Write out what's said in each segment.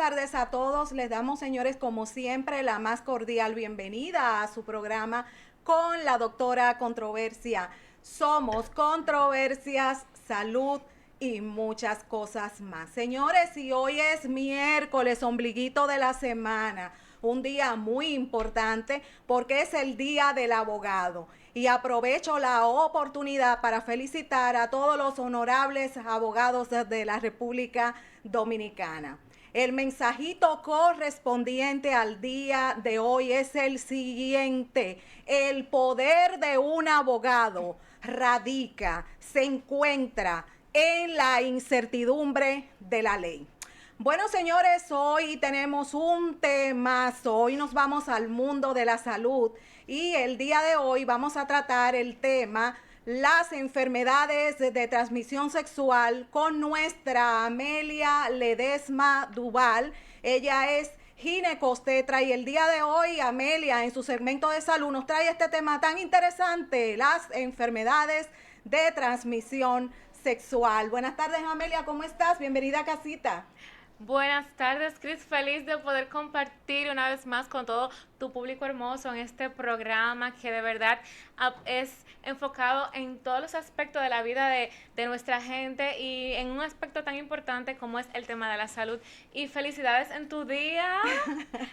tardes a todos. Les damos, señores, como siempre, la más cordial bienvenida a su programa con la doctora Controversia. Somos controversias, salud y muchas cosas más. Señores, y hoy es miércoles, ombliguito de la semana, un día muy importante porque es el Día del Abogado. Y aprovecho la oportunidad para felicitar a todos los honorables abogados de la República Dominicana. El mensajito correspondiente al día de hoy es el siguiente. El poder de un abogado radica, se encuentra en la incertidumbre de la ley. Bueno, señores, hoy tenemos un temazo. Hoy nos vamos al mundo de la salud y el día de hoy vamos a tratar el tema las enfermedades de transmisión sexual con nuestra Amelia Ledesma Duval. Ella es ginecostetra y el día de hoy Amelia en su segmento de salud nos trae este tema tan interesante, las enfermedades de transmisión sexual. Buenas tardes, Amelia, ¿cómo estás? Bienvenida a casita. Buenas tardes, Cris. Feliz de poder compartir una vez más con todo tu público hermoso en este programa que de verdad es enfocado en todos los aspectos de la vida de nuestra gente y en un aspecto tan importante como es el tema de la salud. Y felicidades en tu día.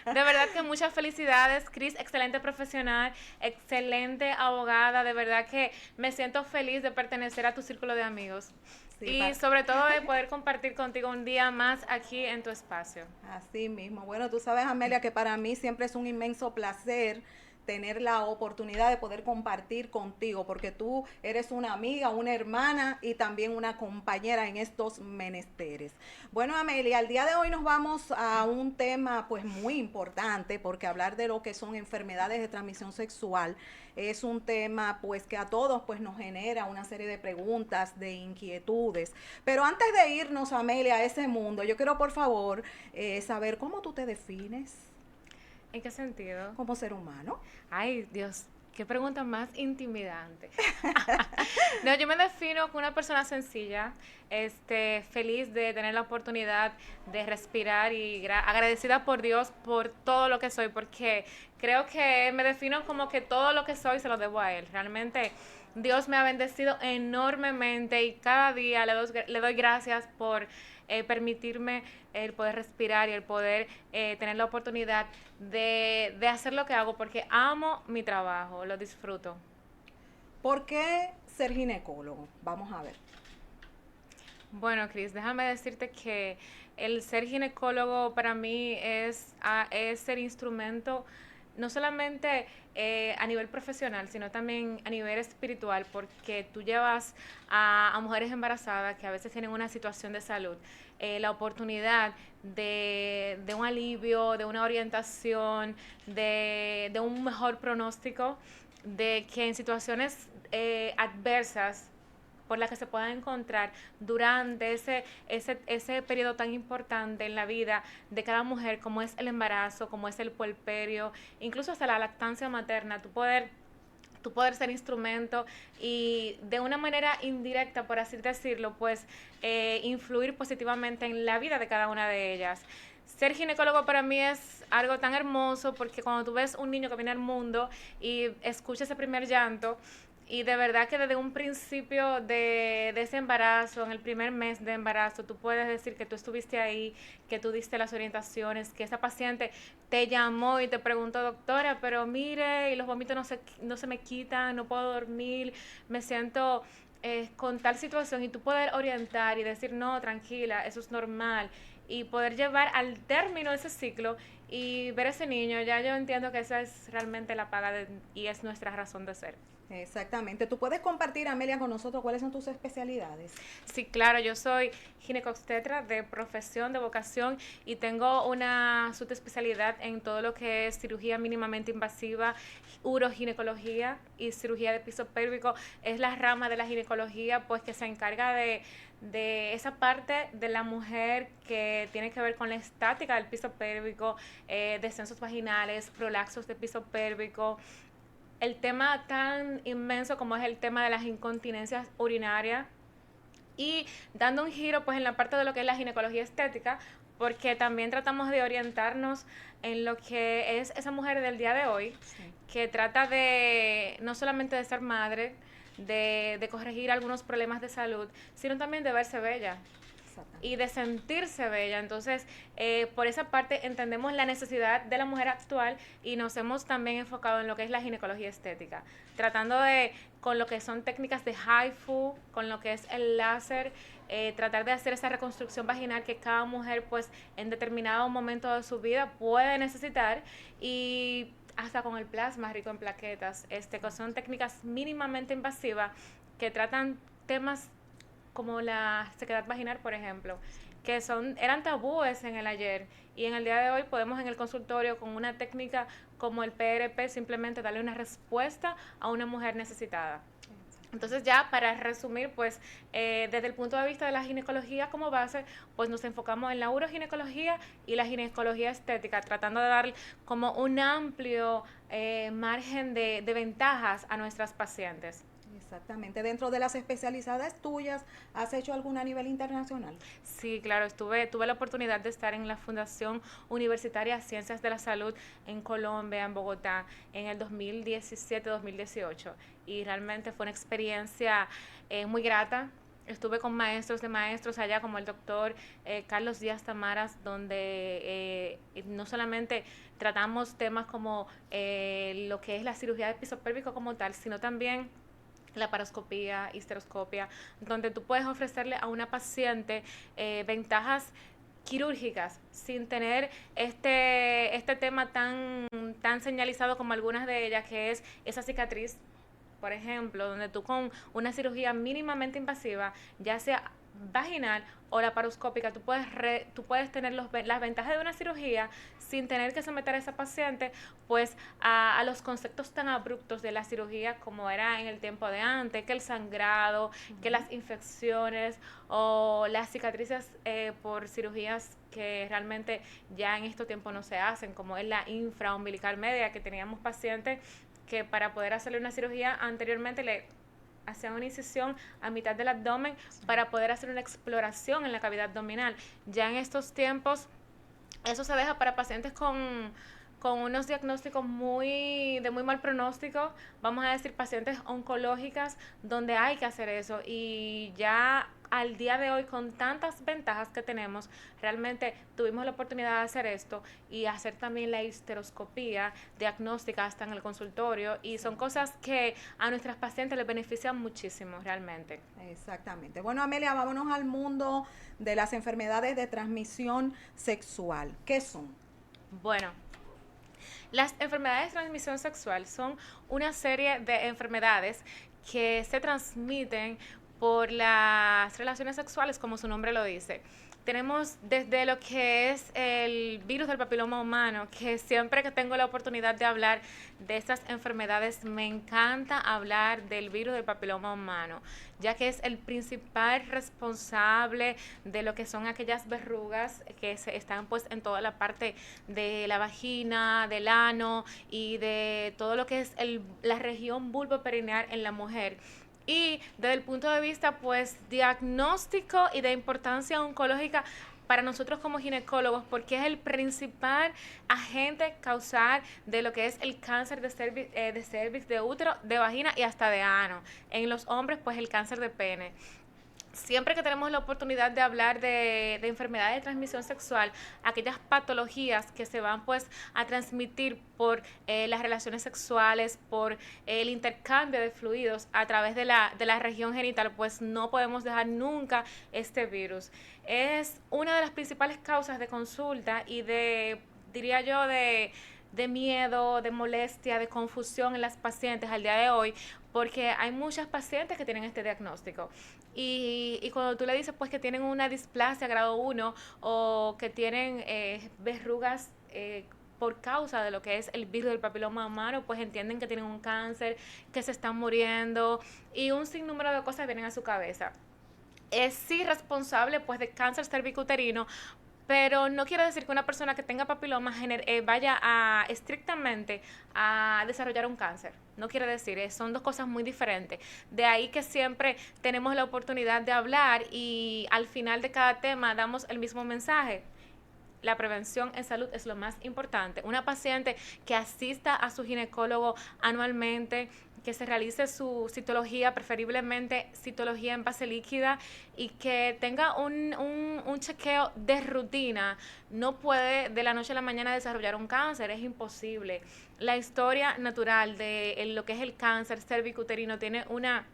De verdad que muchas felicidades, Cris. Excelente profesional, excelente abogada. De verdad que me siento feliz de pertenecer a tu círculo de amigos. Sí, Y para. sobre todo de poder compartir contigo un día más aquí en tu espacio. Así mismo. Bueno, tú sabes, Amelia, que para mí siempre es un inmenso placer tener la oportunidad de poder compartir contigo, porque tú eres una amiga, una hermana y también una compañera en estos menesteres. Bueno, Amelia, el día de hoy nos vamos a un tema pues muy importante, porque hablar de lo que son enfermedades de transmisión sexual es un tema pues que a todos pues nos genera una serie de preguntas, de inquietudes. Pero antes de irnos, Amelia, a ese mundo, yo quiero por favor saber cómo tú te defines ¿En qué sentido? como ser humano. Ay, Dios, qué pregunta más intimidante. No, yo me defino como una persona sencilla, feliz de tener la oportunidad de respirar y agradecida por Dios por todo lo que soy, porque creo que me defino como que todo lo que soy se lo debo a Él. Realmente Dios me ha bendecido enormemente y cada día le doy gracias por permitirme el poder respirar y el poder tener la oportunidad de hacer lo que hago, porque amo mi trabajo, lo disfruto. ¿Por qué ser ginecólogo? Vamos a ver. Bueno, Cris, déjame decirte que el ser ginecólogo para mí es ser instrumento no solamente a nivel profesional, sino también a nivel espiritual, porque tú llevas a mujeres embarazadas que a veces tienen una situación de salud, la oportunidad de un alivio, de una orientación, de un mejor pronóstico, de que en situaciones adversas por la que se puedan encontrar durante ese periodo tan importante en la vida de cada mujer, como es el embarazo, como es el puerperio, incluso hasta la lactancia materna, tu poder ser instrumento y de una manera indirecta, por así decirlo, pues influir positivamente en la vida de cada una de ellas. Ser ginecólogo para mí es algo tan hermoso porque cuando tú ves un niño que viene al mundo y escucha ese primer llanto, y de verdad que desde un principio de ese embarazo, en el primer mes de embarazo, tú puedes decir que tú estuviste ahí, que tú diste las orientaciones, que esa paciente te llamó y te preguntó, doctora, pero mire, y los vómitos no se me quitan, no puedo dormir, me siento con tal situación y tú poder orientar y decir, no, tranquila, eso es normal y poder llevar al término ese ciclo y ver a ese niño, ya yo entiendo que esa es realmente la paga y es nuestra razón de ser. Exactamente. ¿Tú puedes compartir, Amelia, con nosotros cuáles son tus especialidades? Sí, claro, yo soy ginecobstetra de profesión, de vocación y tengo una subespecialidad en todo lo que es cirugía mínimamente invasiva, uroginecología y cirugía de piso pélvico. Es la rama de la ginecología pues que se encarga de esa parte de la mujer que tiene que ver con la estática del piso pélvico, descensos vaginales, prolaxos de piso pélvico, el tema tan inmenso como es el tema de las incontinencias urinarias y dando un giro pues en la parte de lo que es la ginecología estética, porque también tratamos de orientarnos en lo que es esa mujer del día de hoy, Sí, que trata de no solamente de ser madre, de corregir algunos problemas de salud, sino también de verse bella y exactamente. de sentirse bella. Entonces, por esa parte entendemos la necesidad de la mujer actual y nos hemos también enfocado en lo que es la ginecología estética, tratando de, con lo que son técnicas de HIFU, con lo que es el láser, tratar de hacer esa reconstrucción vaginal que cada mujer pues en determinado momento de su vida puede necesitar, y hasta con el plasma rico en plaquetas, que son técnicas mínimamente invasivas que tratan temas como la sequedad vaginal, por ejemplo, que eran tabúes en el ayer, y en el día de hoy podemos en el consultorio con una técnica como el PRP simplemente darle una respuesta a una mujer necesitada. Entonces ya para resumir, pues desde el punto de vista de la ginecología como base, pues nos enfocamos en la uroginecología y la ginecología estética, tratando de dar como un amplio margen de ventajas a nuestras pacientes. Exactamente. Dentro de las especialidades tuyas, ¿has hecho alguna a nivel internacional? Sí, claro, tuve la oportunidad de estar en la Fundación Universitaria Ciencias de la Salud en Colombia, en Bogotá, en el 2017-2018, y realmente fue una experiencia muy grata. Estuve con maestros de maestros allá, como el doctor Carlos Díaz Tamaras, donde no solamente tratamos temas como lo que es la cirugía de piso pélvico como tal, sino también la paroscopía, histeroscopia, donde tú puedes ofrecerle a una paciente ventajas quirúrgicas sin tener este tema tan señalizado como algunas de ellas, que es esa cicatriz, por ejemplo, donde tú con una cirugía mínimamente invasiva, ya sea vaginal o laparoscópica, tú puedes tener las ventajas de una cirugía sin tener que someter a esa paciente pues a los conceptos tan abruptos de la cirugía como era en el tiempo de antes, que el sangrado, que Ujú. las infecciones o las cicatrices por cirugías que realmente ya en estos tiempos no se hacen, como es la infraumbilical media, que teníamos pacientes que para poder hacerle una cirugía anteriormente le hacían una incisión a mitad del abdomen Sí. para poder hacer una exploración en la cavidad abdominal. Ya en estos tiempos eso se deja para pacientes con unos diagnósticos de muy mal pronóstico, vamos a decir pacientes oncológicas, donde hay que hacer eso. Y ya al día de hoy, con tantas ventajas que tenemos, realmente tuvimos la oportunidad de hacer esto y hacer también la histeroscopía diagnóstica hasta en el consultorio. Y son Exacto. cosas que a nuestras pacientes les benefician muchísimo realmente. Exactamente. Bueno, Amelia, vámonos al mundo de las enfermedades de transmisión sexual. ¿Qué son? Bueno, las enfermedades de transmisión sexual son una serie de enfermedades que se transmiten por las relaciones sexuales, como su nombre lo dice. Tenemos desde lo que es el virus del papiloma humano, que siempre que tengo la oportunidad de hablar de estas enfermedades, me encanta hablar del virus del papiloma humano, ya que es el principal responsable de lo que son aquellas verrugas que están pues en toda la parte de la vagina, del ano y de todo lo que es la región vulvoperineal en la mujer. Y desde el punto de vista pues diagnóstico y de importancia oncológica para nosotros como ginecólogos, porque es el principal agente causal de lo que es el cáncer de cervix, de útero, de vagina y hasta de ano. En los hombres, pues el cáncer de pene. Siempre que tenemos la oportunidad de hablar de enfermedades de transmisión sexual, aquellas patologías que se van pues a transmitir por las relaciones sexuales, por el intercambio de fluidos a través de la región genital, pues no podemos dejar nunca este virus. Es una de las principales causas de consulta y diría yo, de miedo, de molestia, de confusión en las pacientes al día de hoy, porque hay muchas pacientes que tienen este diagnóstico. Y cuando tú le dices pues que tienen una displasia grado 1 o que tienen verrugas por causa de lo que es el virus del papiloma humano, pues entienden que tienen un cáncer, que se están muriendo y un sinnúmero de cosas vienen a su cabeza. Es sí responsable pues de cáncer cervicuterino, pero no quiere decir que una persona que tenga papiloma vaya estrictamente a desarrollar un cáncer. No quiere decir, son dos cosas muy diferentes. De ahí que siempre tenemos la oportunidad de hablar y al final de cada tema damos el mismo mensaje. la prevención en salud es lo más importante. Una paciente que asista a su ginecólogo anualmente, que se realice su citología, preferiblemente citología en base líquida, y que tenga un chequeo de rutina, no puede de la noche a la mañana desarrollar un cáncer, es imposible. La historia natural de lo que es el cáncer cervicuterino tiene una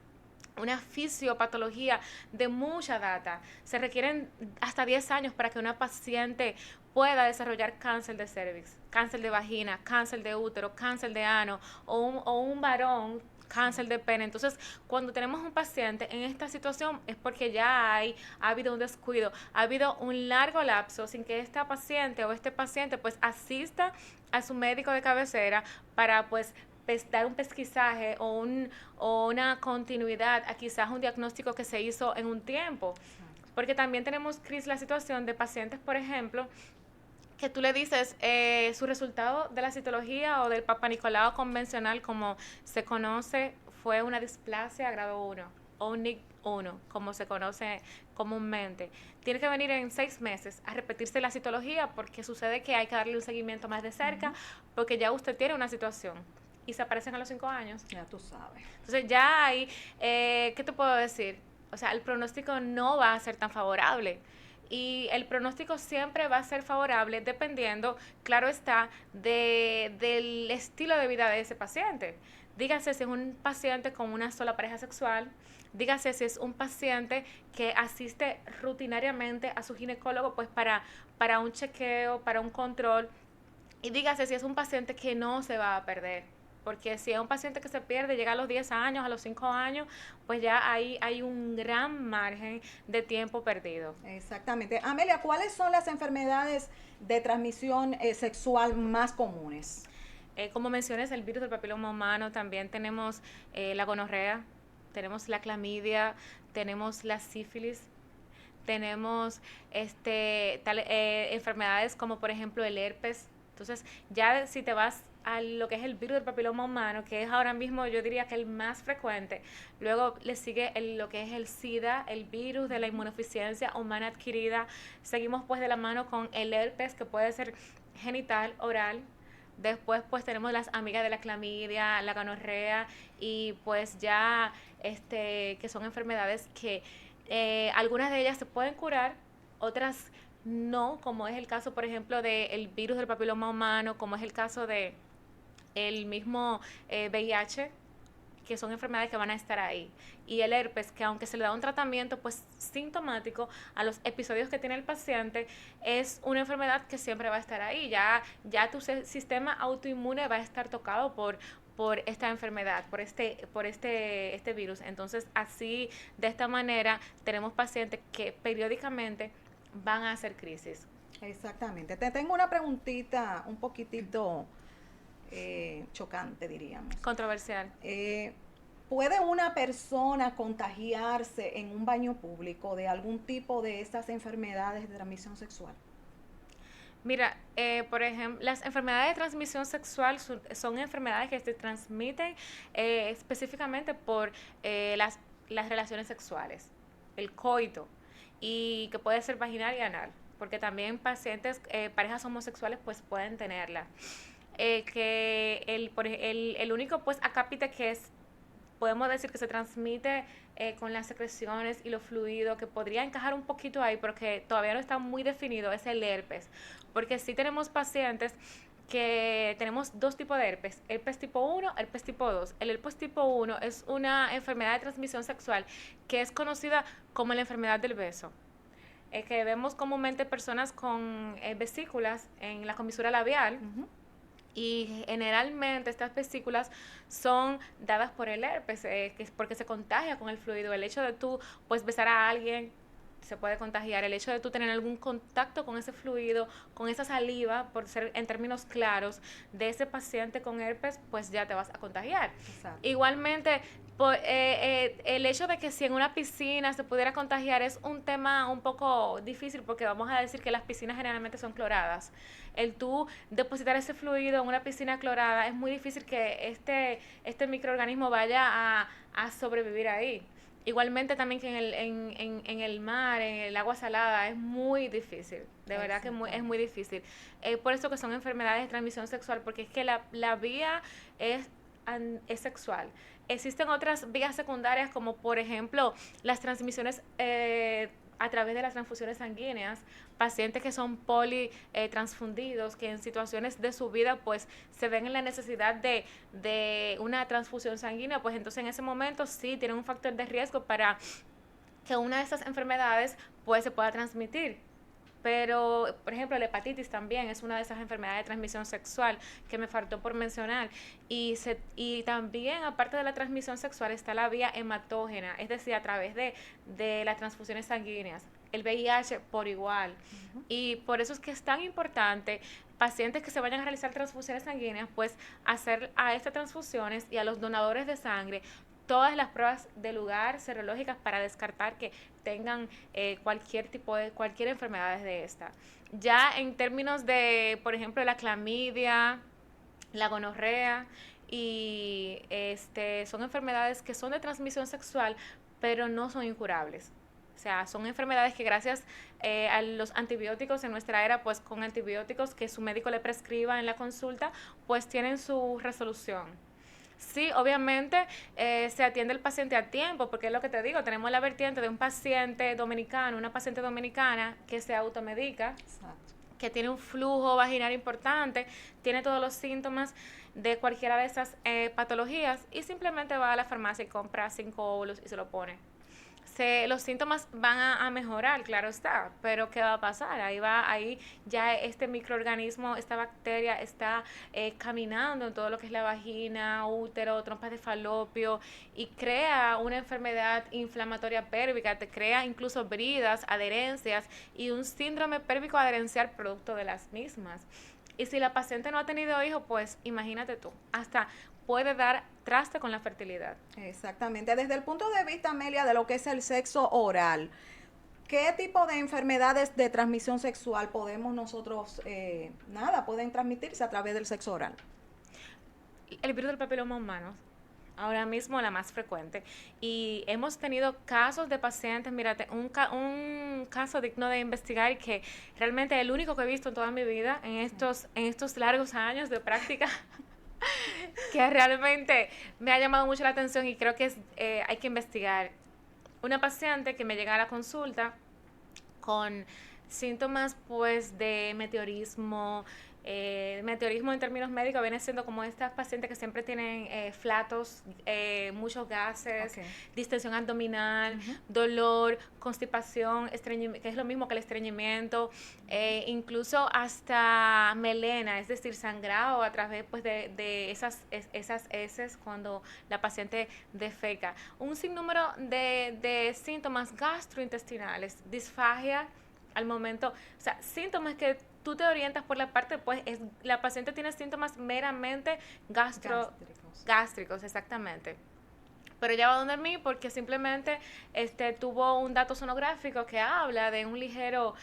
fisiopatología de mucha data. Se requieren hasta 10 años para que una paciente pueda desarrollar cáncer de cervix, cáncer de vagina, cáncer de útero, cáncer de ano o un varón cáncer de pene. Entonces, cuando tenemos un paciente en esta situación es porque ya ha habido un descuido, ha habido un largo lapso sin que esta paciente o este paciente pues asista a su médico de cabecera para pues dar un pesquisaje o una continuidad a quizás un diagnóstico que se hizo en un tiempo. Porque también tenemos, Cris, la situación de pacientes, por ejemplo, que tú le dices su resultado de la citología o del Papa Nicolau convencional, como se conoce, fue una displasia grado 1 o un NIC 1, como se conoce comúnmente. Tiene que venir en 6 meses a repetirse la citología porque sucede que hay que darle un seguimiento más de cerca porque ya usted tiene una situación y se aparecen a los 5 años. Ya tú sabes. Entonces ya hay, ¿qué te puedo decir? O sea, el pronóstico no va a ser tan favorable. Y el pronóstico siempre va a ser favorable dependiendo, claro está, del estilo de vida de ese paciente. Dígase si es un paciente con una sola pareja sexual, dígase si es un paciente que asiste rutinariamente a su ginecólogo pues para un chequeo, para un control, y dígase si es un paciente que no se va a perder. Porque si es un paciente que se pierde, llega a los 10 años, a los 5 años, pues ya hay un gran margen de tiempo perdido. Exactamente. Amelia, ¿cuáles son las enfermedades de transmisión sexual más comunes? Como mencionas, el virus del papiloma humano, también tenemos la gonorrea, tenemos la clamidia, tenemos la sífilis, tenemos enfermedades como por ejemplo el herpes. Entonces, ya si te vas a lo que es el virus del papiloma humano, que es ahora mismo yo diría que el más frecuente, luego le sigue lo que es el SIDA, el virus de la inmunodeficiencia humana adquirida, seguimos pues de la mano con el herpes, que puede ser genital, oral. Después pues tenemos las amigas de la clamidia, la gonorrea, y pues ya que son enfermedades que algunas de ellas se pueden curar, otras no, como es el caso, por ejemplo, del virus del papiloma humano, como es el caso de el mismo VIH, que son enfermedades que van a estar ahí. Y el herpes, que aunque se le da un tratamiento pues sintomático a los episodios que tiene el paciente, es una enfermedad que siempre va a estar ahí. Ya tu sistema autoinmune va a estar tocado por esta enfermedad, por este virus. Entonces, así, de esta manera, tenemos pacientes que periódicamente van a hacer crisis. Exactamente. Te tengo una preguntita un poquitito chocante, diríamos. Controversial. ¿Puede una persona contagiarse en un baño público de algún tipo de estas enfermedades de transmisión sexual? Mira, por ejemplo, las enfermedades de transmisión sexual son enfermedades que se transmiten específicamente por las relaciones sexuales, el coito, y que puede ser vaginal y anal, porque también pacientes, parejas homosexuales, pues pueden tenerla. Que el único pues acápite que podemos decir que se transmite con las secreciones y los fluidos, que podría encajar un poquito ahí, porque todavía no está muy definido, es el herpes. Porque sí tenemos pacientes que tenemos dos tipos de herpes tipo 1, herpes tipo 2. El herpes tipo 1 es una enfermedad de transmisión sexual que es conocida como la enfermedad del beso. Que vemos comúnmente personas con vesículas en la comisura labial. Y generalmente estas vesículas son dadas por el herpes, que es porque se contagia con el fluido. El hecho de tú pues besar a alguien se puede contagiar. El hecho de tú tener algún contacto con ese fluido, con esa saliva, por ser en términos claros, de ese paciente con herpes, pues ya te vas a contagiar. Exacto. Igualmente, el hecho de que si en una piscina se pudiera contagiar es un tema un poco difícil, porque vamos a decir que las piscinas generalmente son cloradas. El tú depositar ese fluido en una piscina clorada, es muy difícil que este microorganismo vaya a sobrevivir ahí. Igualmente también que en el mar, en el agua salada, es muy difícil, de verdad que es muy difícil. Por eso que son enfermedades de transmisión sexual, porque es que la vía es, es sexual. Existen otras vías secundarias como por ejemplo las transmisiones a través de las transfusiones sanguíneas, pacientes que son politransfundidos, que en situaciones de su vida pues se ven en la necesidad de una transfusión sanguínea, pues entonces en ese momento sí tienen un factor de riesgo para que una de esas enfermedades pues se pueda transmitir. Pero, por ejemplo, la hepatitis también es una de esas enfermedades de transmisión sexual que me faltó por mencionar. Y también, aparte de la transmisión sexual, está la vía hematógena, es decir, a través de las transfusiones sanguíneas. El VIH por igual. Y por eso es que es tan importante pacientes que se vayan a realizar transfusiones sanguíneas, pues hacer a estas transfusiones y a los donadores de sangre todas las pruebas de lugar serológicas para descartar que tengan cualquier enfermedad de esta. Ya en términos de, por ejemplo, la clamidia, la gonorrea y son enfermedades que son de transmisión sexual, pero no son incurables. O sea, son enfermedades que gracias a los antibióticos en nuestra era, pues con antibióticos que su médico le prescriba en la consulta, pues tienen su resolución. Sí, obviamente se atiende el paciente a tiempo, porque es lo que te digo, tenemos la vertiente de un paciente dominicano, una paciente dominicana que se automedica, exacto, que tiene un flujo vaginal importante, tiene todos los síntomas de cualquiera de esas patologías y simplemente va a la farmacia y compra 5 óvulos y se lo pone. Los síntomas van a mejorar, claro está, pero ¿qué va a pasar? Ahí ya este microorganismo, esta bacteria está caminando en todo lo que es la vagina, útero, trompas de falopio y crea una enfermedad inflamatoria pélvica, te crea incluso bridas, adherencias y un síndrome pélvico adherencial producto de las mismas. Y si la paciente no ha tenido hijos, pues imagínate tú, hasta puede dar traste con la fertilidad. Exactamente. Desde el punto de vista, Amelia, de lo que es el sexo oral, ¿qué tipo de enfermedades de transmisión sexual podemos nosotros, pueden transmitirse a través del sexo oral? El virus del papiloma humano, ahora mismo la más frecuente. Y hemos tenido casos de pacientes, mírate, un caso digno de investigar y que realmente es el único que he visto en toda mi vida, en estos largos años de práctica, que realmente me ha llamado mucho la atención y creo que hay que investigar. Una paciente que me llega a la consulta con síntomas pues de meteorismo. Meteorismo en términos médicos viene siendo como estas pacientes que siempre tienen flatos, muchos gases, distensión abdominal, dolor, constipación, que es lo mismo que el estreñimiento, incluso hasta melena, es decir, sangrado a través pues, de esas heces cuando la paciente defeca. Un sinnúmero de síntomas gastrointestinales, disfagia al momento, o sea, síntomas que tú te orientas por la parte, pues la paciente tiene síntomas meramente gástricos, exactamente. Pero ella va a donde mí porque simplemente tuvo un dato sonográfico que habla de un ligero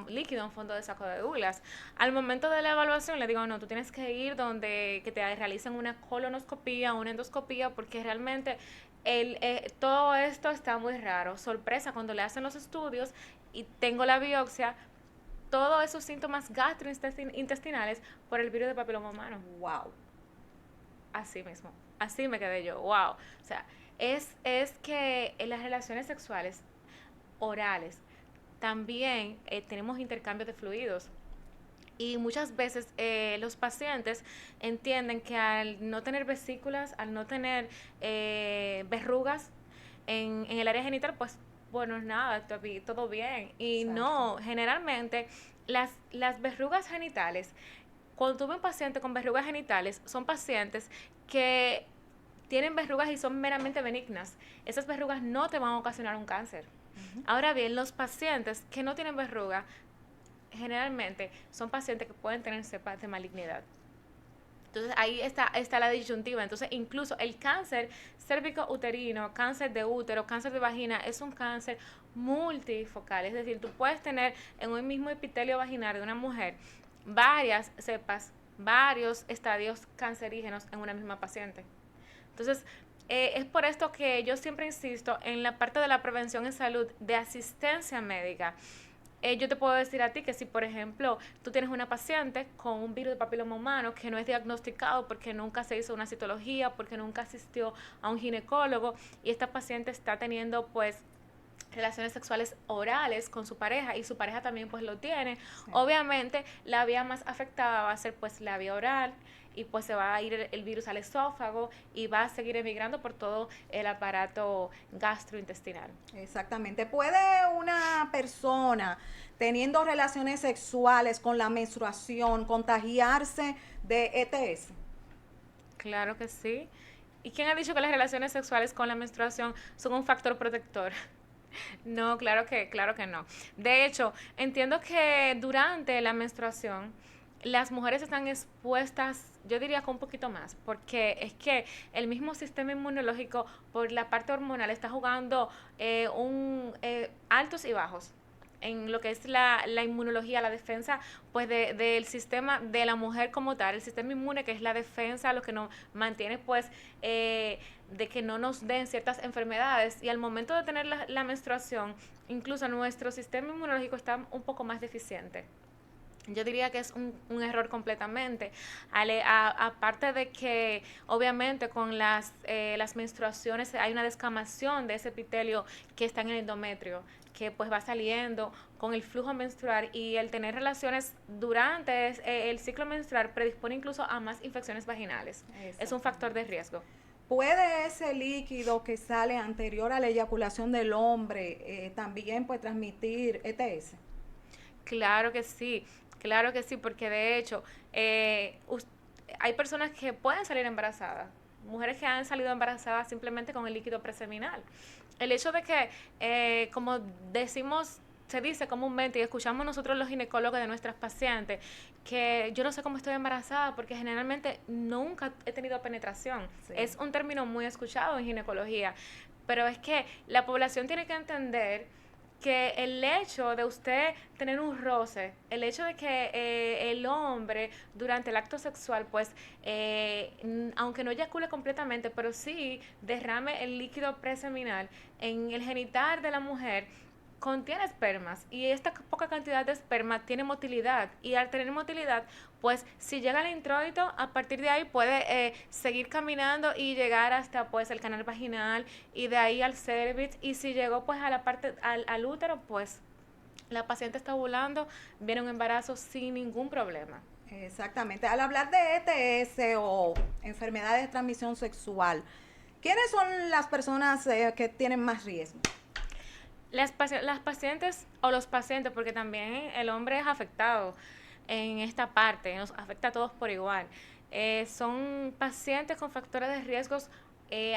líquido en fondo de saco de Douglas. Al momento de la evaluación le digo, no, tú tienes que ir donde que te realicen una colonoscopía, una endoscopía, porque realmente todo esto está muy raro. Sorpresa, cuando le hacen los estudios y tengo la biopsia, todos esos síntomas gastrointestinales por el virus del papiloma humano. Wow. Así mismo. Así me quedé yo. Wow. O sea, es que en las relaciones sexuales orales también tenemos intercambios de fluidos. Y muchas veces los pacientes entienden que al no tener vesículas, al no tener verrugas en el área genital, pues bueno, nada, todo bien. Y exacto, no, generalmente las verrugas genitales, cuando tuve un paciente con verrugas genitales, son pacientes que tienen verrugas y son meramente benignas. Esas verrugas no te van a ocasionar un cáncer. Ahora bien, los pacientes que no tienen verruga, generalmente son pacientes que pueden tener cepas de malignidad. Entonces ahí está la disyuntiva. Entonces incluso el cáncer cérvico-uterino, cáncer de útero, cáncer de vagina es un cáncer multifocal. Es decir, tú puedes tener en un mismo epitelio vaginal de una mujer varias cepas, varios estadios cancerígenos en una misma paciente. Entonces Es por esto que yo siempre insisto en la parte de la prevención en salud, de asistencia médica. Yo te puedo decir a ti que si, por ejemplo, tú tienes una paciente con un virus de papiloma humano que no es diagnosticado porque nunca se hizo una citología, porque nunca asistió a un ginecólogo, y esta paciente está teniendo pues relaciones sexuales orales con su pareja y su pareja también pues lo tiene, sí. Obviamente la vía más afectada va a ser pues la vía oral, y pues se va a ir el virus al esófago y va a seguir emigrando por todo el aparato gastrointestinal. Exactamente. ¿Puede una persona teniendo relaciones sexuales con la menstruación contagiarse de ETS? Claro que sí. ¿Y quién ha dicho que las relaciones sexuales con la menstruación son un factor protector? No, claro que no. De hecho, entiendo que durante la menstruación las mujeres están expuestas, yo diría que un poquito más, porque es que el mismo sistema inmunológico por la parte hormonal está jugando altos y bajos en lo que es la inmunología, la defensa, pues del sistema de la mujer como tal, el sistema inmune, que es la defensa, lo que nos mantiene pues de que no nos den ciertas enfermedades, y al momento de tener la menstruación, incluso nuestro sistema inmunológico está un poco más deficiente. Yo diría que es un error completamente. Aparte de que obviamente con las menstruaciones hay una descamación de ese epitelio que está en el endometrio, que pues va saliendo con el flujo menstrual, y el tener relaciones durante el ciclo menstrual predispone incluso a más infecciones vaginales. Es un factor de riesgo. ¿Puede ese líquido que sale anterior a la eyaculación del hombre también pues transmitir ETS? Claro que sí. Claro que sí, porque de hecho hay personas que pueden salir embarazadas, mujeres que han salido embarazadas simplemente con el líquido preseminal. El hecho de que, como decimos, se dice comúnmente y escuchamos nosotros los ginecólogos de nuestras pacientes, que yo no sé cómo estoy embarazada porque generalmente nunca he tenido penetración. Sí. Es un término muy escuchado en ginecología, pero es que la población tiene que entender que el hecho de usted tener un roce, el hecho de que el hombre durante el acto sexual, pues, aunque no eyacule completamente, pero sí derrame el líquido preseminal en el genital de la mujer, contiene espermas, y esta poca cantidad de esperma tiene motilidad, y al tener motilidad, pues si llega al introito, a partir de ahí puede seguir caminando y llegar hasta pues el canal vaginal, y de ahí al cervix, y si llegó pues a la parte al útero, pues la paciente está ovulando, viene un embarazo sin ningún problema. Exactamente. Al hablar de ETS o enfermedades de transmisión sexual, ¿quiénes son las personas que tienen más riesgo? Las pacientes o los pacientes, porque también el hombre es afectado en esta parte, nos afecta a todos por igual. Son pacientes con factores de riesgos,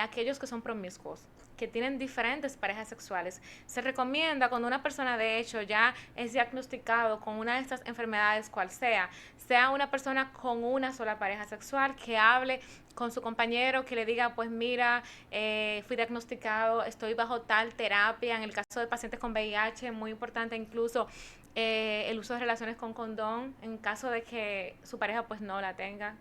aquellos que son promiscuos, que tienen diferentes parejas sexuales. Se recomienda cuando una persona de hecho ya es diagnosticado con una de estas enfermedades, cual sea una persona con una sola pareja sexual, que hable con su compañero, que le diga, pues mira, fui diagnosticado, estoy bajo tal terapia. En el caso de pacientes con VIH, muy importante incluso el uso de relaciones con condón, en caso de que su pareja pues no la tenga,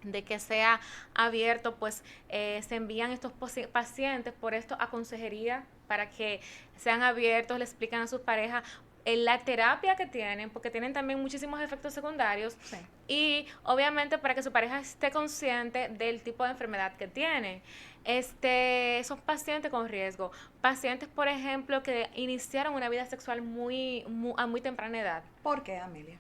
de que sea abierto, pues se envían estos pacientes por esto a consejería para que sean abiertos, le explican a sus parejas la terapia que tienen, porque tienen también muchísimos efectos secundarios, sí. Y obviamente para que su pareja esté consciente del tipo de enfermedad que tiene. Son pacientes con riesgo, pacientes por ejemplo que iniciaron una vida sexual a muy temprana edad. ¿Por qué, Amelia?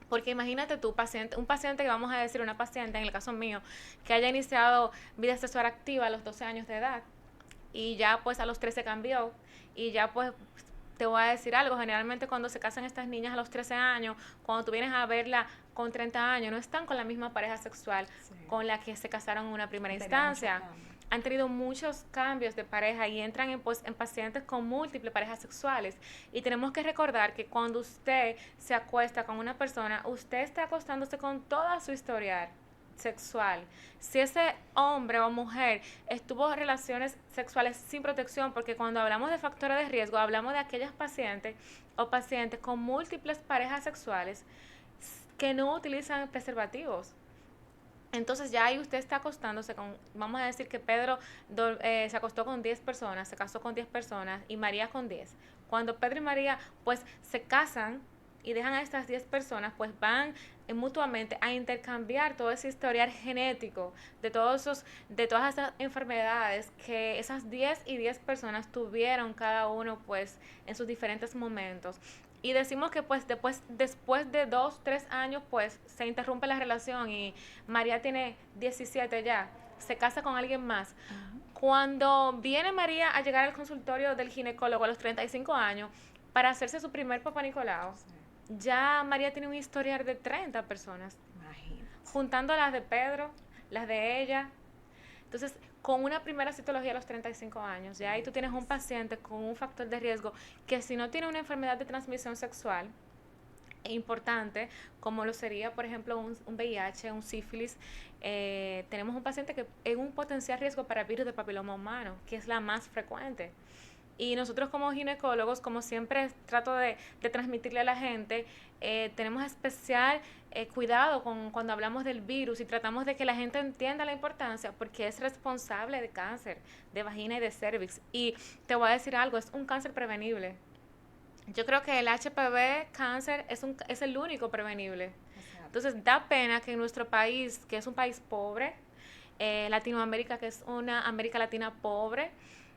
Porque imagínate tú, un paciente que vamos a decir, una paciente, en el caso mío, que haya iniciado vida sexual activa a los 12 años de edad, y ya pues a los 13 cambió, y ya pues te voy a decir algo, generalmente cuando se casan estas niñas a los 13 años, cuando tú vienes a verla con 30 años, no están con la misma pareja sexual, sí, con la que se casaron en una primera instancia. Han tenido muchos cambios de pareja y entran en pacientes con múltiples parejas sexuales. Y tenemos que recordar que cuando usted se acuesta con una persona, usted está acostándose con toda su historial sexual. Si ese hombre o mujer estuvo en relaciones sexuales sin protección, porque cuando hablamos de factores de riesgo, hablamos de aquellas pacientes o pacientes con múltiples parejas sexuales que no utilizan preservativos. Entonces ya ahí usted está acostándose con, vamos a decir que Pedro se acostó con 10 personas, se casó con 10 personas y María con 10. Cuando Pedro y María pues se casan y dejan a estas 10 personas, pues van mutuamente a intercambiar todo ese historial genético de todas esas enfermedades que esas 10 y 10 personas tuvieron cada uno pues en sus diferentes momentos. Y decimos que pues después de 2, 3 años pues se interrumpe la relación y María tiene 17 ya, se casa con alguien más. Cuando viene María a llegar al consultorio del ginecólogo a los 35 años para hacerse su primer papá Nicolau, ya María tiene un historial de 30 personas, Imagínate. juntando las de Pedro, las de ella. Entonces, con una primera citología a los 35 años, ya ahí tú tienes un paciente con un factor de riesgo que si no tiene una enfermedad de transmisión sexual importante, como lo sería, por ejemplo, un VIH, un sífilis, tenemos un paciente que es un potencial riesgo para virus de papiloma humano, que es la más frecuente. Y nosotros como ginecólogos, como siempre trato de transmitirle a la gente, tenemos especial cuidado cuando hablamos del virus y tratamos de que la gente entienda la importancia porque es responsable de cáncer de vagina y de cervix. Y te voy a decir algo, es un cáncer prevenible. Yo creo que el HPV cáncer es el único prevenible. Exacto. Entonces da pena que en nuestro país, que es un país pobre, Latinoamérica, que es una América Latina pobre,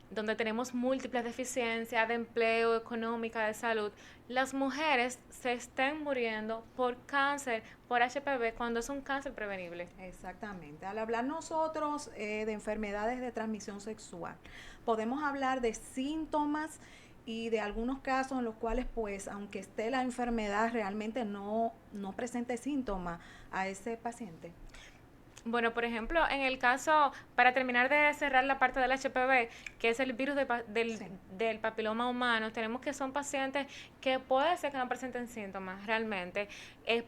donde tenemos múltiples deficiencias de empleo, económica, de salud, las mujeres se estén muriendo por cáncer, por HPV, cuando es un cáncer prevenible. Exactamente. Al hablar nosotros de enfermedades de transmisión sexual, podemos hablar de síntomas y de algunos casos en los cuales, pues, aunque esté la enfermedad, realmente no presente síntomas a ese paciente. Bueno, por ejemplo, en el caso, para terminar de cerrar la parte del HPV, que es el virus Sí. del papiloma humano, tenemos que son pacientes que puede ser que no presenten síntomas realmente.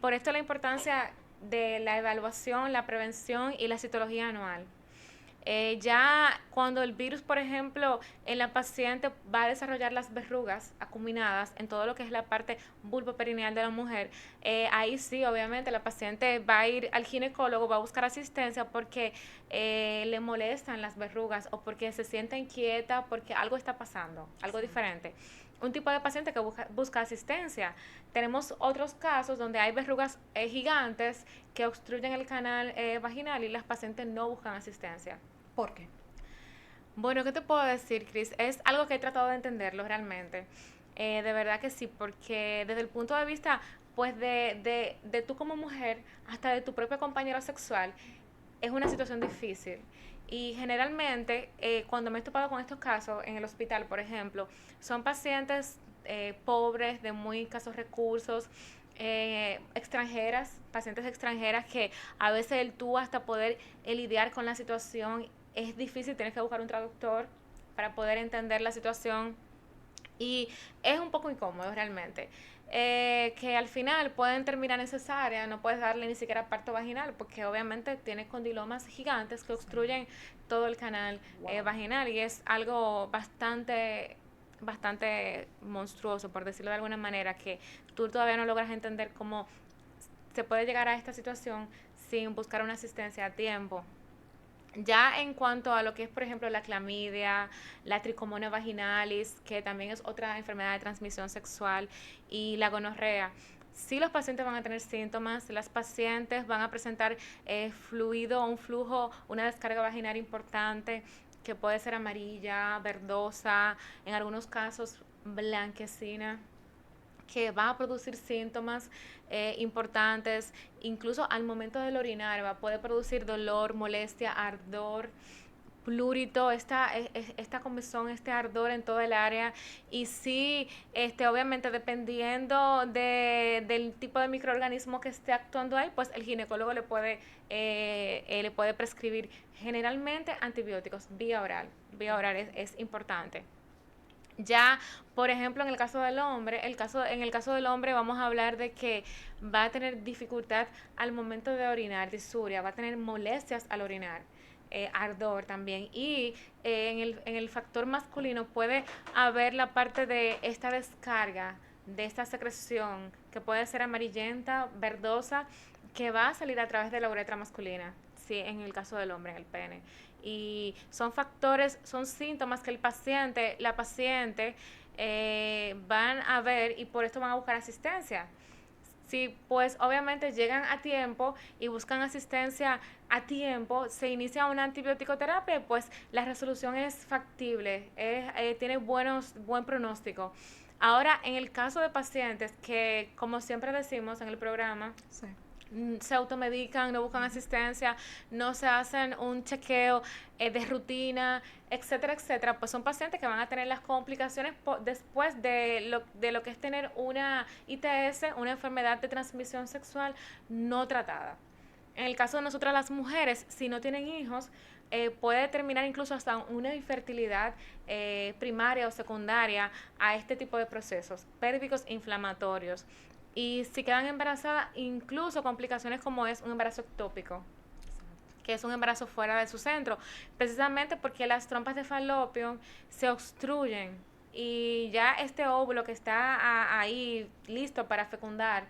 Por esto la importancia de la evaluación, la prevención y la citología anual. Ya cuando el virus, por ejemplo, en la paciente va a desarrollar las verrugas acuminadas en todo lo que es la parte vulvoperineal de la mujer, ahí sí, obviamente, la paciente va a ir al ginecólogo, va a buscar asistencia porque le molestan las verrugas o porque se siente inquieta, porque algo está pasando, algo Sí. diferente. Un tipo de paciente que busca asistencia. Tenemos otros casos donde hay verrugas gigantes que obstruyen el canal vaginal y las pacientes no buscan asistencia. ¿Por qué? Bueno, ¿qué te puedo decir, Chris? Es algo que he tratado de entenderlo realmente. De verdad que sí, porque desde el punto de vista, pues, de tú como mujer, hasta de tu propio compañero sexual, es una situación difícil. Y generalmente, cuando me he topado con estos casos en el hospital, por ejemplo, son pacientes pobres, de muy escasos recursos, extranjeras, pacientes extranjeras que a veces el tú hasta poder lidiar con la situación es difícil, tienes que buscar un traductor para poder entender la situación y es un poco incómodo realmente. Que al final pueden terminar en cesárea, no puedes darle ni siquiera parto vaginal porque obviamente tienes condilomas gigantes que obstruyen todo el canal vaginal y es algo bastante monstruoso, por decirlo de alguna manera, que tú todavía no logras entender cómo se puede llegar a esta situación sin buscar una asistencia a tiempo. Ya en cuanto a lo que es, por ejemplo, la clamidia, la tricomonia vaginalis, que también es otra enfermedad de transmisión sexual, y la gonorrea, sí los pacientes van a tener síntomas, las pacientes van a presentar fluido, un flujo, una descarga vaginal importante, que puede ser amarilla, verdosa, en algunos casos blanquecina, que va a producir síntomas importantes, incluso al momento del orinar puede producir dolor, molestia, ardor, plurito, esta comezón, este ardor en todo el área y sí, obviamente dependiendo del tipo de microorganismo que esté actuando ahí, pues el ginecólogo le puede prescribir generalmente antibióticos vía oral es importante. Ya, por ejemplo, en el caso del hombre, en el caso del hombre vamos a hablar de que va a tener dificultad al momento de orinar, disuria, va a tener molestias al orinar, ardor también. Y en el factor masculino puede haber la parte de esta descarga, de esta secreción, que puede ser amarillenta, verdosa, que va a salir a través de la uretra masculina. sí, en el caso del hombre, en el pene. Y son factores, son síntomas que el paciente, la paciente van a ver y por esto van a buscar asistencia. Si pues obviamente llegan a tiempo y buscan asistencia a tiempo, se inicia una antibiótico-terapia, pues la resolución es factible, tiene buen pronóstico. Ahora, en el caso de pacientes que, como siempre decimos en el programa, Sí. Se automedican, no buscan asistencia, no se hacen un chequeo de rutina, etcétera, etcétera, pues son pacientes que van a tener las complicaciones después de lo que es tener una ITS, una enfermedad de transmisión sexual no tratada. En el caso de nosotras las mujeres, si no tienen hijos, puede terminar incluso hasta una infertilidad primaria o secundaria a este tipo de procesos pélvicos inflamatorios. Y si quedan embarazadas, incluso complicaciones como es un embarazo ectópico, que es un embarazo fuera de su centro, precisamente porque las trompas de falopio se obstruyen y ya este óvulo que está ahí listo para fecundar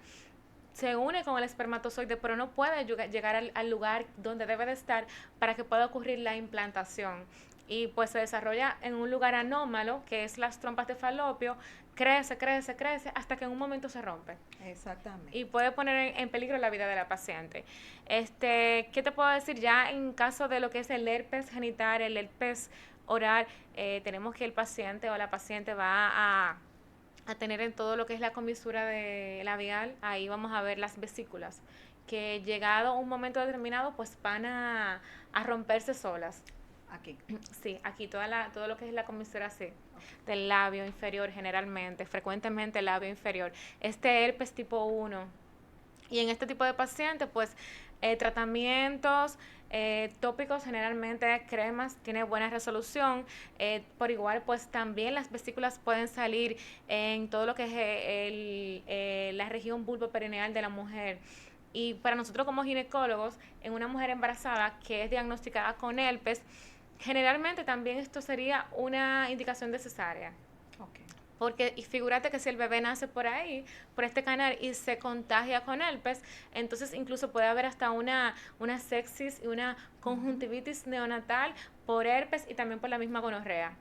se une con el espermatozoide, pero no puede llegar al lugar donde debe de estar para que pueda ocurrir la implantación. Y pues se desarrolla en un lugar anómalo, que es las trompas de falopio, crece, crece, crece, hasta que en un momento se rompe. Exactamente. Y puede poner en peligro la vida de la paciente. ¿Qué te puedo decir? Ya en caso de lo que es el herpes genital, el herpes oral, tenemos que el paciente o la paciente va a tener en todo lo que es la comisura de labial, ahí vamos a ver las vesículas, que llegado un momento determinado, pues van a romperse solas. Aquí. Sí, aquí todo lo que es la comisura así, del labio inferior generalmente, frecuentemente el labio inferior. Este herpes tipo 1. Y en este tipo de pacientes, pues tratamientos tópicos, generalmente cremas, tiene buena resolución. Por igual, pues también las vesículas pueden salir en todo lo que es la región vulvoperineal de la mujer. Y para nosotros como ginecólogos, en una mujer embarazada que es diagnosticada con herpes, generalmente también esto sería una indicación de cesárea. Okay. Porque y figúrate que si el bebé nace por ahí, por este canal, y se contagia con herpes, entonces incluso puede haber hasta una sepsis y una conjuntivitis neonatal por herpes y también por la misma gonorrea.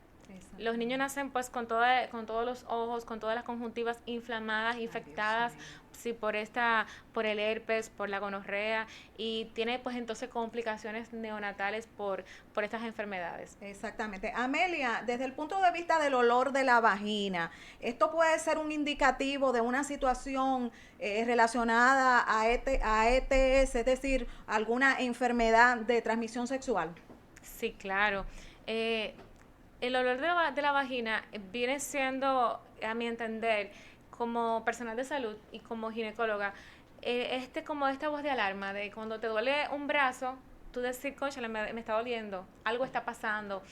Los niños nacen pues con todos los ojos, con todas las conjuntivas inflamadas, infectadas, sí, por el herpes, por la gonorrea, y tiene pues entonces complicaciones neonatales por estas enfermedades. Exactamente. Amelia, desde el punto de vista del olor de la vagina, ¿esto puede ser un indicativo de una situación relacionada a ETS, es decir, alguna enfermedad de transmisión sexual? Sí, claro. Eh, el olor de la vagina viene siendo, a mi entender, como personal de salud y como ginecóloga, como esta voz de alarma de cuando te duele un brazo, tú decir, concha, me está doliendo, algo está pasando,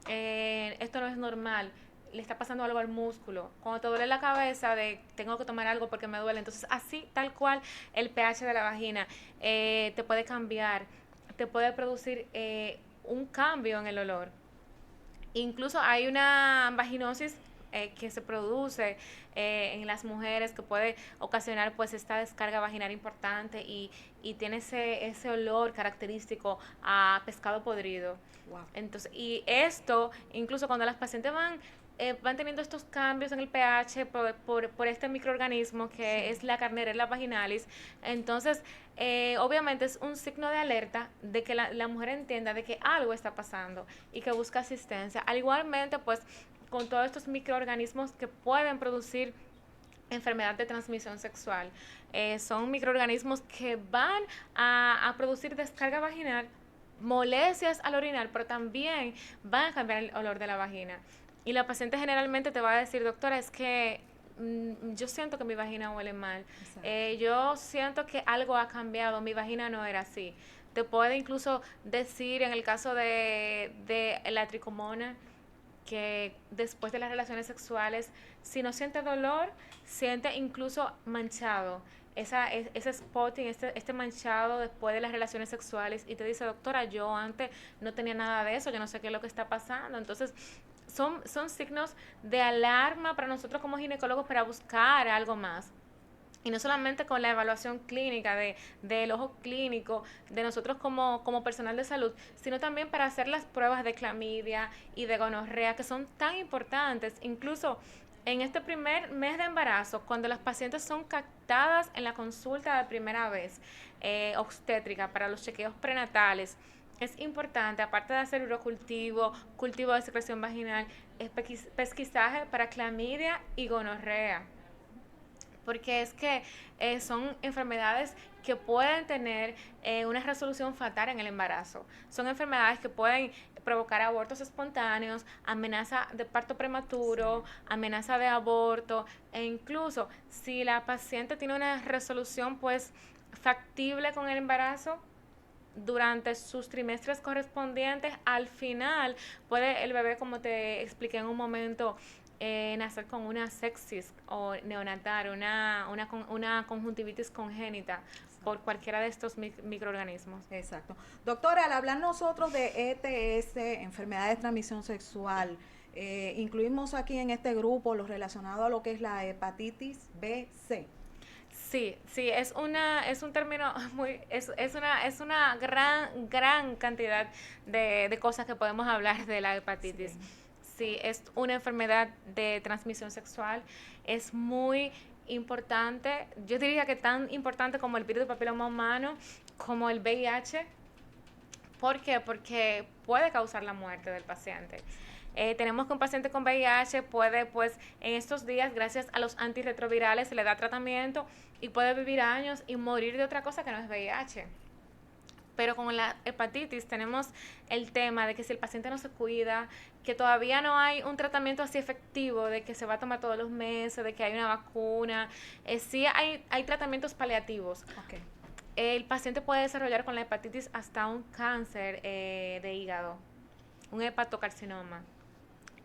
esto no es normal, le está pasando algo al músculo. Cuando te duele la cabeza, de tengo que tomar algo porque me duele. Entonces, así, tal cual, el pH de la vagina te puede cambiar, te puede producir un cambio en el olor. Incluso hay una vaginosis que se produce en las mujeres que puede ocasionar pues esta descarga vaginal importante y tiene ese olor característico a pescado podrido. Wow. Entonces, y esto, incluso cuando las pacientes van teniendo estos cambios en el pH por este microorganismo que es la Carnierella vaginalis, entonces obviamente es un signo de alerta de que la mujer entienda de que algo está pasando y que busca asistencia. Al igualmente, pues, con todos estos microorganismos que pueden producir enfermedad de transmisión sexual. Son microorganismos que van a producir descarga vaginal, molestias al orinar, pero también van a cambiar el olor de la vagina. Y la paciente generalmente te va a decir, doctora, es que yo siento que mi vagina huele mal. Yo siento que algo ha cambiado, mi vagina no era así. Te puede incluso decir, en el caso de la tricomona, que después de las relaciones sexuales, si no siente dolor, siente incluso manchado. Ese spotting, este manchado después de las relaciones sexuales y te dice, doctora, yo antes no tenía nada de eso, yo no sé qué es lo que está pasando. Entonces, son signos de alarma para nosotros como ginecólogos para buscar algo más. Y no solamente con la evaluación clínica, del ojo clínico, de nosotros como personal de salud, sino también para hacer las pruebas de clamidia y de gonorrea, que son tan importantes. Incluso en este primer mes de embarazo, cuando las pacientes son captadas en la consulta de primera vez obstétrica para los chequeos prenatales, es importante, aparte de hacer urocultivo, cultivo de secreción vaginal, es pesquisaje para clamidia y gonorrea, porque es que son enfermedades que pueden tener una resolución fatal en el embarazo. Son enfermedades que pueden provocar abortos espontáneos, amenaza de parto prematuro, sí, amenaza de aborto, e incluso si la paciente tiene una resolución pues factible con el embarazo, durante sus trimestres correspondientes, al final puede el bebé, como te expliqué en un momento, nacer con una sepsis o neonatal, una conjuntivitis congénita por cualquiera de estos microorganismos. Exacto. Doctora, al hablar nosotros de ETS, enfermedades de transmisión sexual, incluimos aquí en este grupo lo relacionado a lo que es la hepatitis B, C. Sí, sí, es un término muy, es una gran cantidad de cosas que podemos hablar de la hepatitis. Sí. Sí, es una enfermedad de transmisión sexual, es muy importante, yo diría que tan importante como el virus de papiloma humano, como el VIH. ¿Por qué? Porque puede causar la muerte del paciente. Tenemos que un paciente con VIH puede, pues, en estos días, gracias a los antirretrovirales, se le da tratamiento y puede vivir años y morir de otra cosa que no es VIH. Pero con la hepatitis tenemos el tema de que si el paciente no se cuida, que todavía no hay un tratamiento así efectivo, de que se va a tomar todos los meses, de que hay una vacuna. Sí hay tratamientos paliativos. Okay. El paciente puede desarrollar con la hepatitis hasta un cáncer de hígado, un hepatocarcinoma.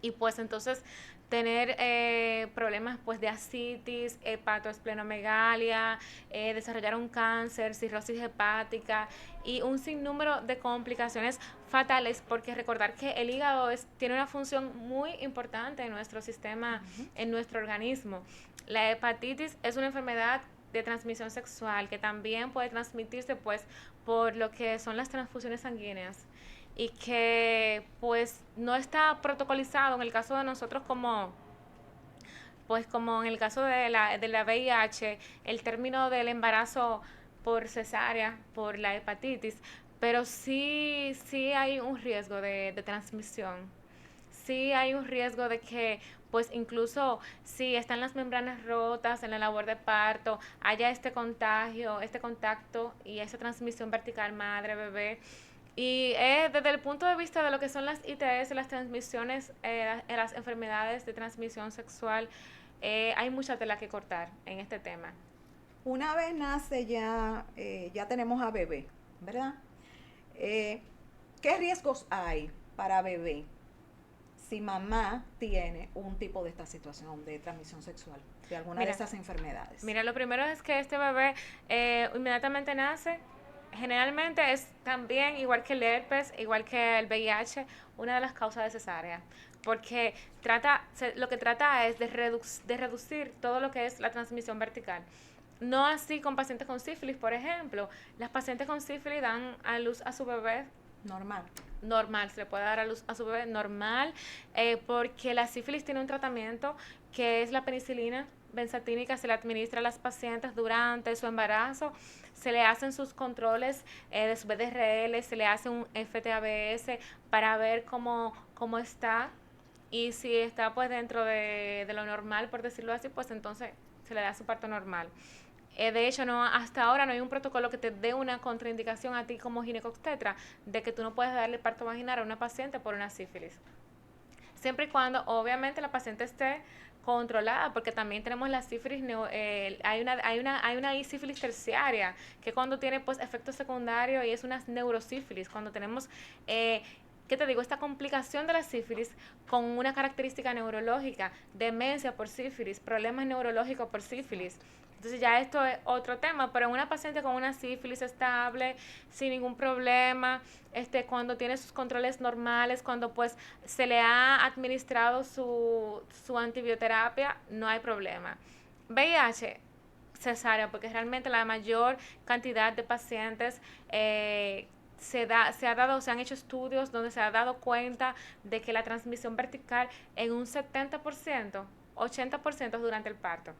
Y pues entonces tener problemas pues de ascitis, hepatoesplenomegalia, desarrollar un cáncer, cirrosis hepática y un sinnúmero de complicaciones fatales, porque recordar que el hígado tiene una función muy importante en nuestro sistema, en nuestro organismo. La hepatitis es una enfermedad de transmisión sexual que también puede transmitirse pues por lo que son las transfusiones sanguíneas, y que pues no está protocolizado en el caso de nosotros como en el caso de la VIH, el término del embarazo por cesárea, por la hepatitis, pero sí hay un riesgo de transmisión. Sí hay un riesgo de que, pues incluso si están las membranas rotas en la labor de parto, haya este contacto y esa transmisión vertical madre-bebé. Y desde el punto de vista de lo que son las ITS, las transmisiones, las enfermedades de transmisión sexual, hay mucha tela que cortar en este tema. Una vez nace ya tenemos a bebé, ¿verdad? ¿Qué riesgos hay para bebé si mamá tiene un tipo de esta situación de transmisión sexual, de alguna de estas enfermedades? Mira, lo primero es que este bebé inmediatamente nace. Generalmente es también, igual que el herpes, igual que el VIH, una de las causas de cesárea, porque lo que trata es de reducir todo lo que es la transmisión vertical. No así con pacientes con sífilis, por ejemplo. Las pacientes con sífilis dan a luz a su bebé normal, se le puede dar a luz a su bebé normal, porque la sífilis tiene un tratamiento que es la penicilina benzatínica, se le administra a las pacientes durante su embarazo, se le hacen sus controles de su BDRL, se le hace un FTABS para ver cómo está, y si está pues dentro de lo normal, por decirlo así, pues entonces se le da su parto normal. De hecho, hasta ahora no hay un protocolo que te dé una contraindicación a ti como ginecobstetra de que tú no puedes darle parto vaginal a una paciente por una sífilis. Siempre y cuando, obviamente, la paciente esté controlada, porque también tenemos la sífilis, hay una sífilis terciaria, que cuando tiene pues efectos secundarios y es una neurosífilis, cuando tenemos ¿qué te digo? Esta complicación de la sífilis con una característica neurológica, demencia por sífilis, problemas neurológicos por sífilis. Entonces ya esto es otro tema, pero en una paciente con una sífilis estable, sin ningún problema, cuando tiene sus controles normales, cuando pues se le ha administrado su antibioterapia, no hay problema. VIH, cesárea, porque realmente la mayor cantidad de pacientes se han hecho estudios donde se ha dado cuenta de que la transmisión vertical en un 70%, 80% durante el parto.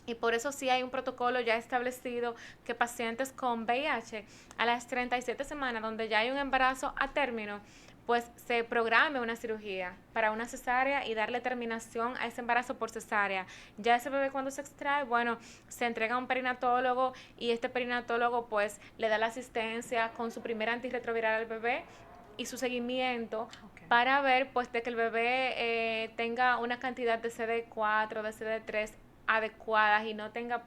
Y por eso sí hay un protocolo ya establecido que pacientes con VIH a las 37 semanas, donde ya hay un embarazo a término, pues se programe una cirugía para una cesárea y darle terminación a ese embarazo por cesárea. Ya ese bebé cuando se extrae, bueno, se entrega a un perinatólogo y este perinatólogo pues le da la asistencia con su primer antirretroviral al bebé y su seguimiento para ver pues de que el bebé tenga una cantidad de CD4, de CD3 adecuadas y no tenga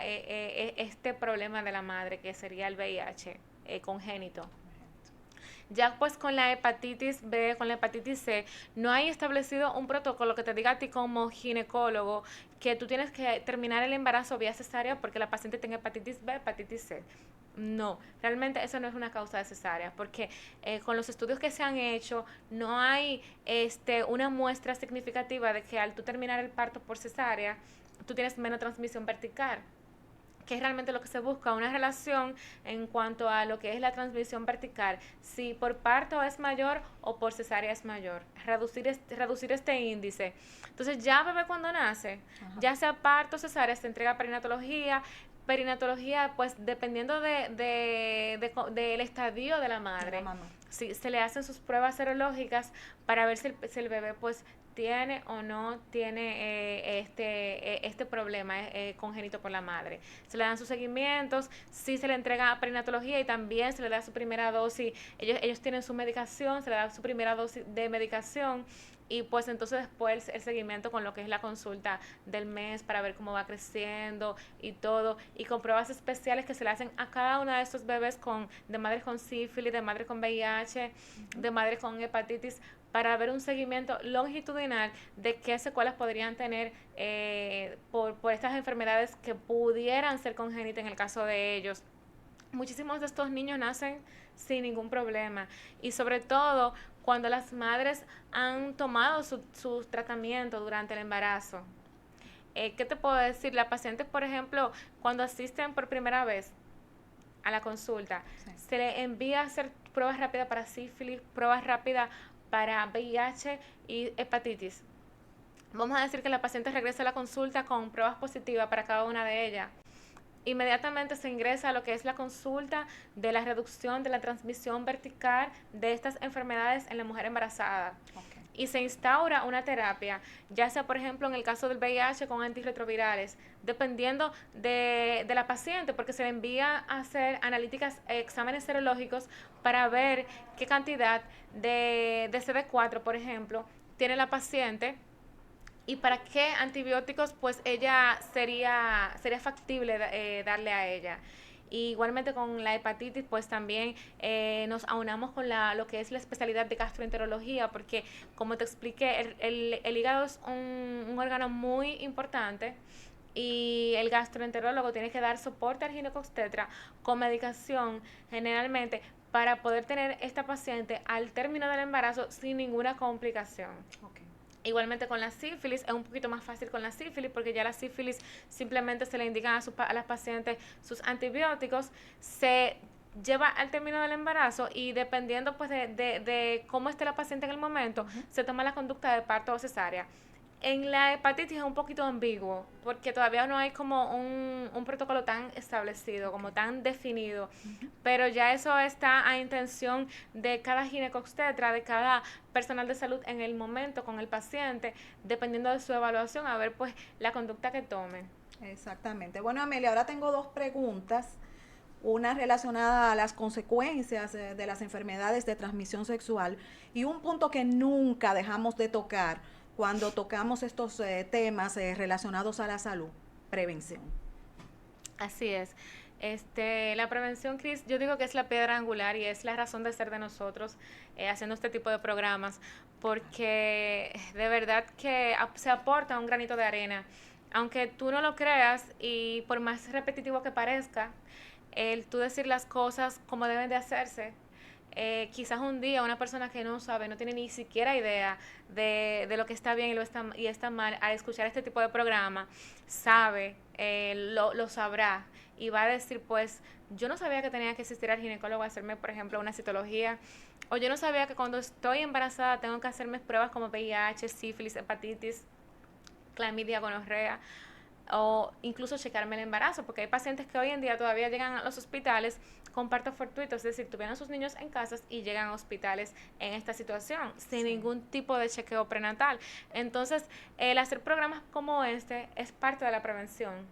este problema de la madre que sería el VIH congénito. Ya pues con la hepatitis B, con la hepatitis C, no hay establecido un protocolo que te diga a ti como ginecólogo que tú tienes que terminar el embarazo vía cesárea porque la paciente tenga hepatitis B, hepatitis C. No, realmente eso no es una causa de cesárea, porque con los estudios que se han hecho no hay una muestra significativa de que al tú terminar el parto por cesárea, tú tienes menos transmisión vertical, que es realmente lo que se busca, una relación en cuanto a lo que es la transmisión vertical, si por parto es mayor o por cesárea es mayor, reducir este índice. Entonces ya bebé cuando nace, ya sea parto o cesárea, se entrega perinatología, pues dependiendo del estadio de la madre, sí, se le hacen sus pruebas serológicas para ver si el bebé pues tiene o no tiene este problema congénito por la madre. Se le dan sus seguimientos, sí se le entrega a perinatología y también se le da su primera dosis. Ellos tienen su medicación, se le da su primera dosis de medicación y pues entonces después el seguimiento con lo que es la consulta del mes para ver cómo va creciendo y todo, y con pruebas especiales que se le hacen a cada uno de estos bebés de madres con sífilis, de madres con VIH, de madres con hepatitis, para ver un seguimiento longitudinal de qué secuelas podrían tener por estas enfermedades que pudieran ser congénitas en el caso de ellos. Muchísimos de estos niños nacen sin ningún problema y sobre todo cuando las madres han tomado su tratamiento durante el embarazo. ¿Qué te puedo decir? Las pacientes, por ejemplo, cuando asisten por primera vez a la consulta, se le envía a hacer pruebas rápidas para sífilis, pruebas rápidas para VIH y hepatitis. Vamos a decir que la paciente regresa a la consulta con pruebas positivas para cada una de ellas. Inmediatamente se ingresa a lo que es la consulta de la reducción de la transmisión vertical de estas enfermedades en la mujer embarazada. Y se instaura una terapia, ya sea por ejemplo en el caso del VIH con antirretrovirales, dependiendo de la paciente, porque se le envía a hacer analíticas, exámenes serológicos para ver qué cantidad de CD4, por ejemplo, tiene la paciente y para qué antibióticos pues ella sería factible darle a ella. Y igualmente con la hepatitis, pues también nos aunamos con lo que es la especialidad de gastroenterología, porque como te expliqué, el hígado es un órgano muy importante y el gastroenterólogo tiene que dar soporte al ginecobstetra con medicación generalmente para poder tener esta paciente al término del embarazo sin ninguna complicación. Igualmente con la sífilis, es un poquito más fácil con la sífilis porque ya la sífilis simplemente se le indican a las pacientes sus antibióticos, se lleva al término del embarazo y dependiendo pues de cómo esté la paciente en el momento, se toma la conducta de parto o cesárea. En la hepatitis es un poquito ambiguo porque todavía no hay como un protocolo tan establecido, como tan definido, pero ya eso está a intención de cada ginecobstetra, de cada personal de salud en el momento con el paciente, dependiendo de su evaluación, a ver pues la conducta que tomen. Exactamente. Bueno, Amelia, ahora tengo dos preguntas. Una relacionada a las consecuencias de las enfermedades de transmisión sexual y un punto que nunca dejamos de tocar cuando tocamos estos temas relacionados a la salud, prevención. Así es. La prevención, Cris, yo digo que es la piedra angular y es la razón de ser de nosotros haciendo este tipo de programas, porque de verdad que se aporta un granito de arena. Aunque tú no lo creas y por más repetitivo que parezca, el tú decir las cosas como deben de hacerse, quizás un día una persona que no sabe, no tiene ni siquiera idea de lo que está bien y está mal, al escuchar este tipo de programa, sabe, lo sabrá y va a decir, pues, yo no sabía que tenía que asistir al ginecólogo a hacerme, por ejemplo, una citología, o yo no sabía que cuando estoy embarazada tengo que hacerme pruebas como VIH, sífilis, hepatitis, clamidia, gonorrea, o incluso checarme el embarazo, porque hay pacientes que hoy en día todavía llegan a los hospitales con parto fortuito, es decir, tuvieron a sus niños en casas y llegan a hospitales en esta situación, sin ningún tipo de chequeo prenatal. Entonces, el hacer programas como este es parte de la prevención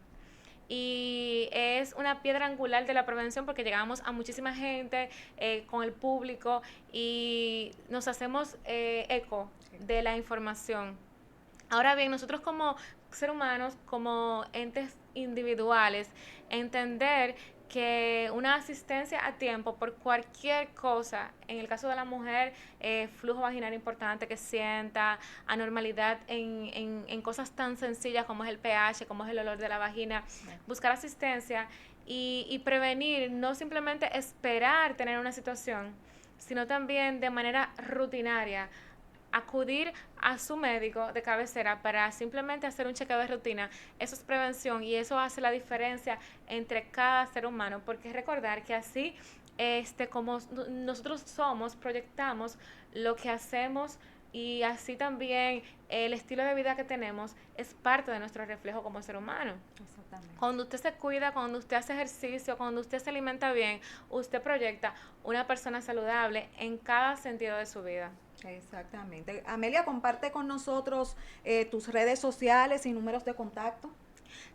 y es una piedra angular de la prevención porque llegamos a muchísima gente con el público y nos hacemos eco de la información. Ahora bien, nosotros como seres humanos, como entes individuales, entender que una asistencia a tiempo por cualquier cosa, en el caso de la mujer, flujo vaginal importante que sienta, anormalidad en cosas tan sencillas como es el pH, como es el olor de la vagina, buscar asistencia y prevenir, no simplemente esperar tener una situación, sino también de manera rutinaria acudir a su médico de cabecera para simplemente hacer un chequeo de rutina, eso es prevención y eso hace la diferencia entre cada ser humano, porque recordar que así, como nosotros somos, proyectamos lo que hacemos y así también el estilo de vida que tenemos es parte de nuestro reflejo como ser humano. Exactamente. Cuando usted se cuida, cuando usted hace ejercicio, cuando usted se alimenta bien, usted proyecta una persona saludable en cada sentido de su vida. Exactamente. Amelia, comparte con nosotros tus redes sociales y números de contacto.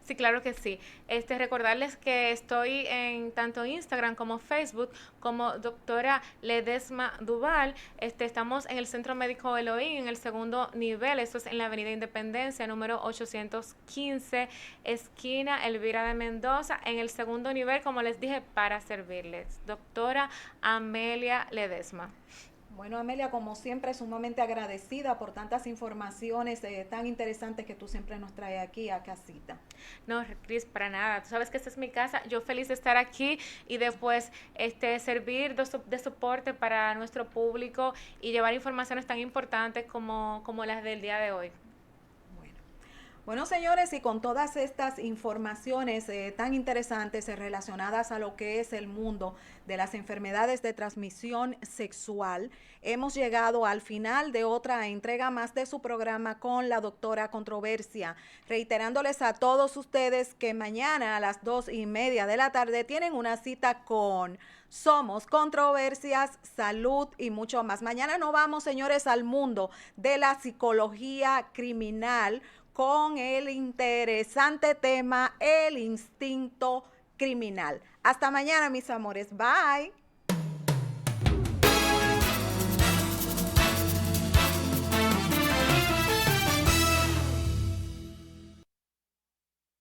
Sí, claro que sí. Recordarles que estoy en tanto Instagram como Facebook como doctora Ledesma Duval. Estamos en el Centro Médico Elohim, en el segundo nivel, eso es en la Avenida Independencia, número 815, esquina Elvira de Mendoza, en el segundo nivel, como les dije, para servirles. Doctora Amelia Ledesma. Bueno, Amelia, como siempre, sumamente agradecida por tantas informaciones tan interesantes que tú siempre nos traes aquí a casita. No, Cris, para nada. Tú sabes que esta es mi casa. Yo feliz de estar aquí y después servir de soporte para nuestro público y llevar informaciones tan importantes como las del día de hoy. Bueno, señores, y con todas estas informaciones tan interesantes relacionadas a lo que es el mundo de las enfermedades de transmisión sexual, hemos llegado al final de otra entrega más de su programa con la doctora Controversia, reiterándoles a todos ustedes que mañana a las 2:30 de la tarde tienen una cita con Somos Controversias, Salud y mucho más. Mañana nos vamos, señores, al mundo de la psicología criminal, con el interesante tema, el instinto criminal. Hasta mañana, mis amores. Bye.